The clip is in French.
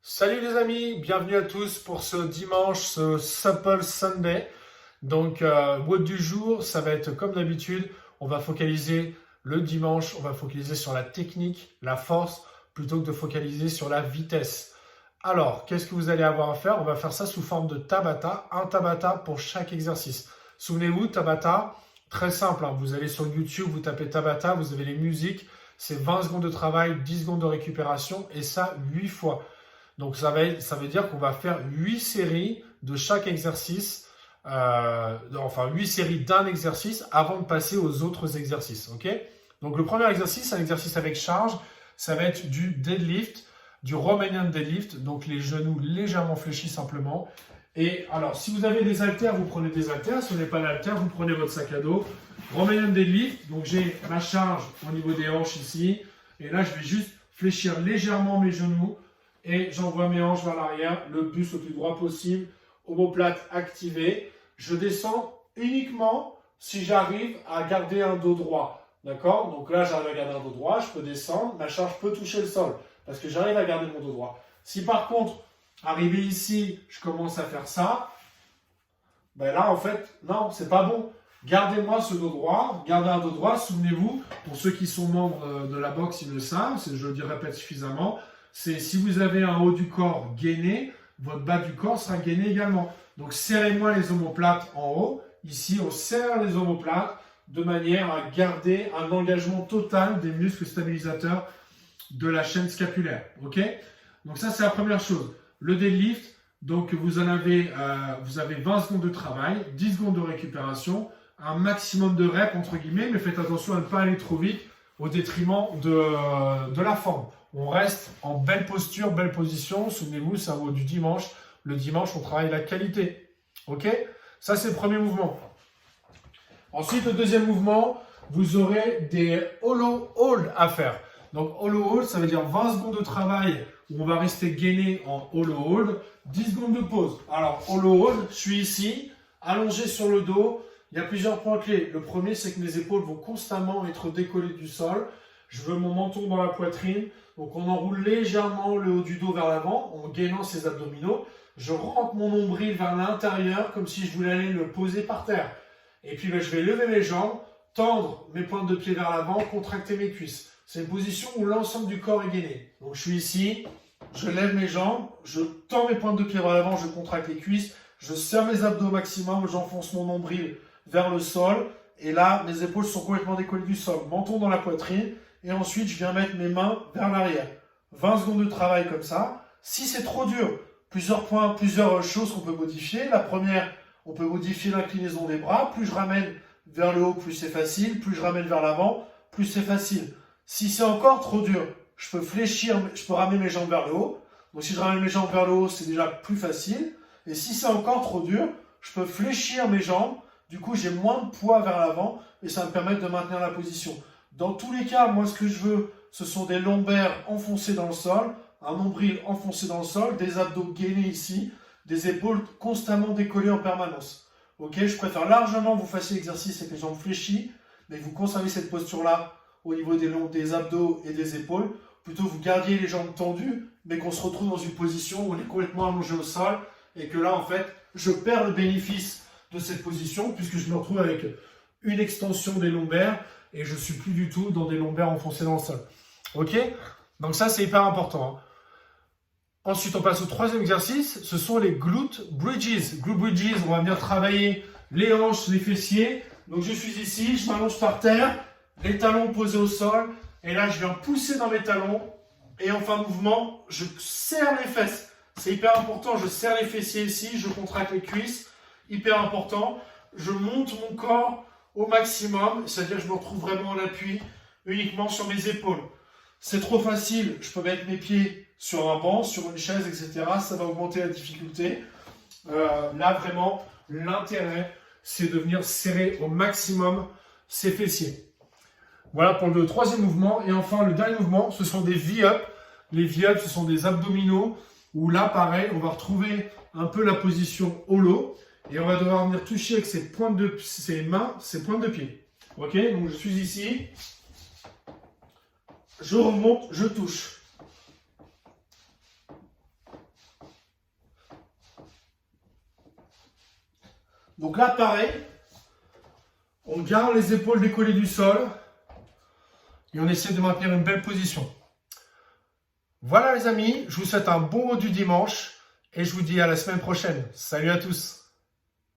Salut les amis, bienvenue à tous pour ce dimanche, ce Supple Sunday. Donc, mot du jour, ça va être comme d'habitude, on va focaliser le dimanche, on va focaliser sur la technique, la force, plutôt que de focaliser sur la vitesse. Alors, qu'est-ce que vous allez avoir à faire? On va faire ça sous forme de Tabata, un Tabata pour chaque exercice. Souvenez-vous, Tabata, très simple, hein, vous allez sur YouTube, vous tapez Tabata, vous avez les musiques, c'est 20 secondes de travail, 10 secondes de récupération, et ça 8 fois. Donc ça veut dire qu'on va faire 8 séries de chaque exercice, enfin 8 séries d'un exercice avant de passer aux autres exercices. Ok. Donc le premier exercice, un exercice avec charge, ça va être du deadlift, du Romanian deadlift, donc les genoux légèrement fléchis simplement. Et alors, si vous avez des haltères, vous prenez des haltères. Si vous n'avez pas d'haltères, vous prenez votre sac à dos. Romanian deadlift, donc j'ai ma charge au niveau des hanches ici. Et là, je vais juste fléchir légèrement mes genoux et j'envoie mes hanches vers l'arrière, le buste le plus droit possible, omoplate activée. Je descends uniquement si j'arrive à garder un dos droit. D'accord? Donc là, j'arrive à garder un dos droit, je peux descendre, ma charge peut toucher le sol parce que j'arrive à garder mon dos droit. Si par contre, arrivé ici, je commence à faire ça, ben là, en fait, non, c'est pas bon. Gardez-moi ce dos droit, gardez un dos droit. Souvenez-vous, pour ceux qui sont membres de la boxe, ils le savent, je le répète suffisamment, c'est si vous avez un haut du corps gainé, votre bas du corps sera gainé également. Donc serrez-moi les omoplates en haut. Ici, on serre les omoplates de manière à garder un engagement total des muscles stabilisateurs de la chaîne scapulaire. Ok? Donc ça, c'est la première chose. Le deadlift, donc vous avez 20 secondes de travail, 10 secondes de récupération, un maximum de reps entre guillemets, mais faites attention à ne pas aller trop vite au détriment de la forme. On reste en belle posture, belle position. Souvenez-vous, ça vaut du dimanche. Le dimanche, on travaille la qualité. Ok? Ça, c'est le premier mouvement. Ensuite, le deuxième mouvement, vous aurez des hollow hold à faire. Donc, hollow hold, ça veut dire 20 secondes de travail où on va rester gainé en hollow hold, 10 secondes de pause. Alors, hollow hold, je suis ici, allongé sur le dos. Il y a plusieurs points clés. Le premier, c'est que mes épaules vont constamment être décollées du sol. Je veux mon menton dans la poitrine. Donc, on enroule légèrement le haut du dos vers l'avant en gainant ses abdominaux. Je rentre mon nombril vers l'intérieur comme si je voulais aller le poser par terre. Et puis, je vais lever mes jambes, tendre mes pointes de pied vers l'avant, contracter mes cuisses. C'est une position où l'ensemble du corps est gainé. Donc, je suis ici, je lève mes jambes, je tends mes pointes de pied vers l'avant, je contracte les cuisses, je serre mes abdos au maximum, j'enfonce mon nombril vers le sol. Et là, mes épaules sont complètement décollées du sol. Menton dans la poitrine. Et ensuite, je viens mettre mes mains vers l'arrière. 20 secondes de travail comme ça. Si c'est trop dur, plusieurs choses qu'on peut modifier. La première, on peut modifier l'inclinaison des bras. Plus je ramène vers le haut, plus c'est facile. Plus je ramène vers l'avant, plus c'est facile. Si c'est encore trop dur, je peux ramener mes jambes vers le haut. Donc si je ramène mes jambes vers le haut, c'est déjà plus facile. Et si c'est encore trop dur, je peux fléchir mes jambes. Du coup, j'ai moins de poids vers l'avant et ça me permet de maintenir la position. Dans tous les cas, moi, ce que je veux, ce sont des lombaires enfoncés dans le sol, un nombril enfoncé dans le sol, des abdos gainés ici, des épaules constamment décollées en permanence. Ok, je préfère largement que vous fassiez l'exercice avec les jambes fléchies, mais que vous conservez cette posture-là au niveau des abdos et des épaules. Plutôt vous gardiez les jambes tendues, mais qu'on se retrouve dans une position où on est complètement allongé au sol et que là, en fait, je perds le bénéfice de cette position puisque je me retrouve avec une extension des lombaires et je ne suis plus du tout dans des lombaires enfoncés dans le sol. Ok? Donc ça, c'est hyper important. Hein. Ensuite, on passe au troisième exercice. Ce sont les glute bridges. Glute bridges, on va venir travailler les hanches, les fessiers. Donc je suis ici, je m'allonge par terre, les talons posés au sol. Et là, je viens pousser dans mes talons. Et en fin de mouvement, je serre les fesses. C'est hyper important. Je serre les fessiers ici, je contracte les cuisses. Hyper important. Je monte mon corps au maximum, c'est-à-dire que je me retrouve vraiment en appui uniquement sur mes épaules. C'est trop facile, je peux mettre mes pieds sur un banc, sur une chaise, etc. Ça va augmenter la difficulté. Là, vraiment, l'intérêt, c'est de venir serrer au maximum ses fessiers. Voilà pour le troisième mouvement. Et enfin, le dernier mouvement, ce sont des V-up. Les V-up, ce sont des abdominaux où là, pareil, on va retrouver un peu la position hollow. Et on va devoir venir toucher avec ses pointes ses mains, ses pointes de pied. Ok, donc je suis ici. Je remonte, je touche. Donc là, pareil, on garde les épaules décollées du sol et on essaie de maintenir une belle position. Voilà les amis, je vous souhaite un bon haut du dimanche et je vous dis à la semaine prochaine. Salut à tous!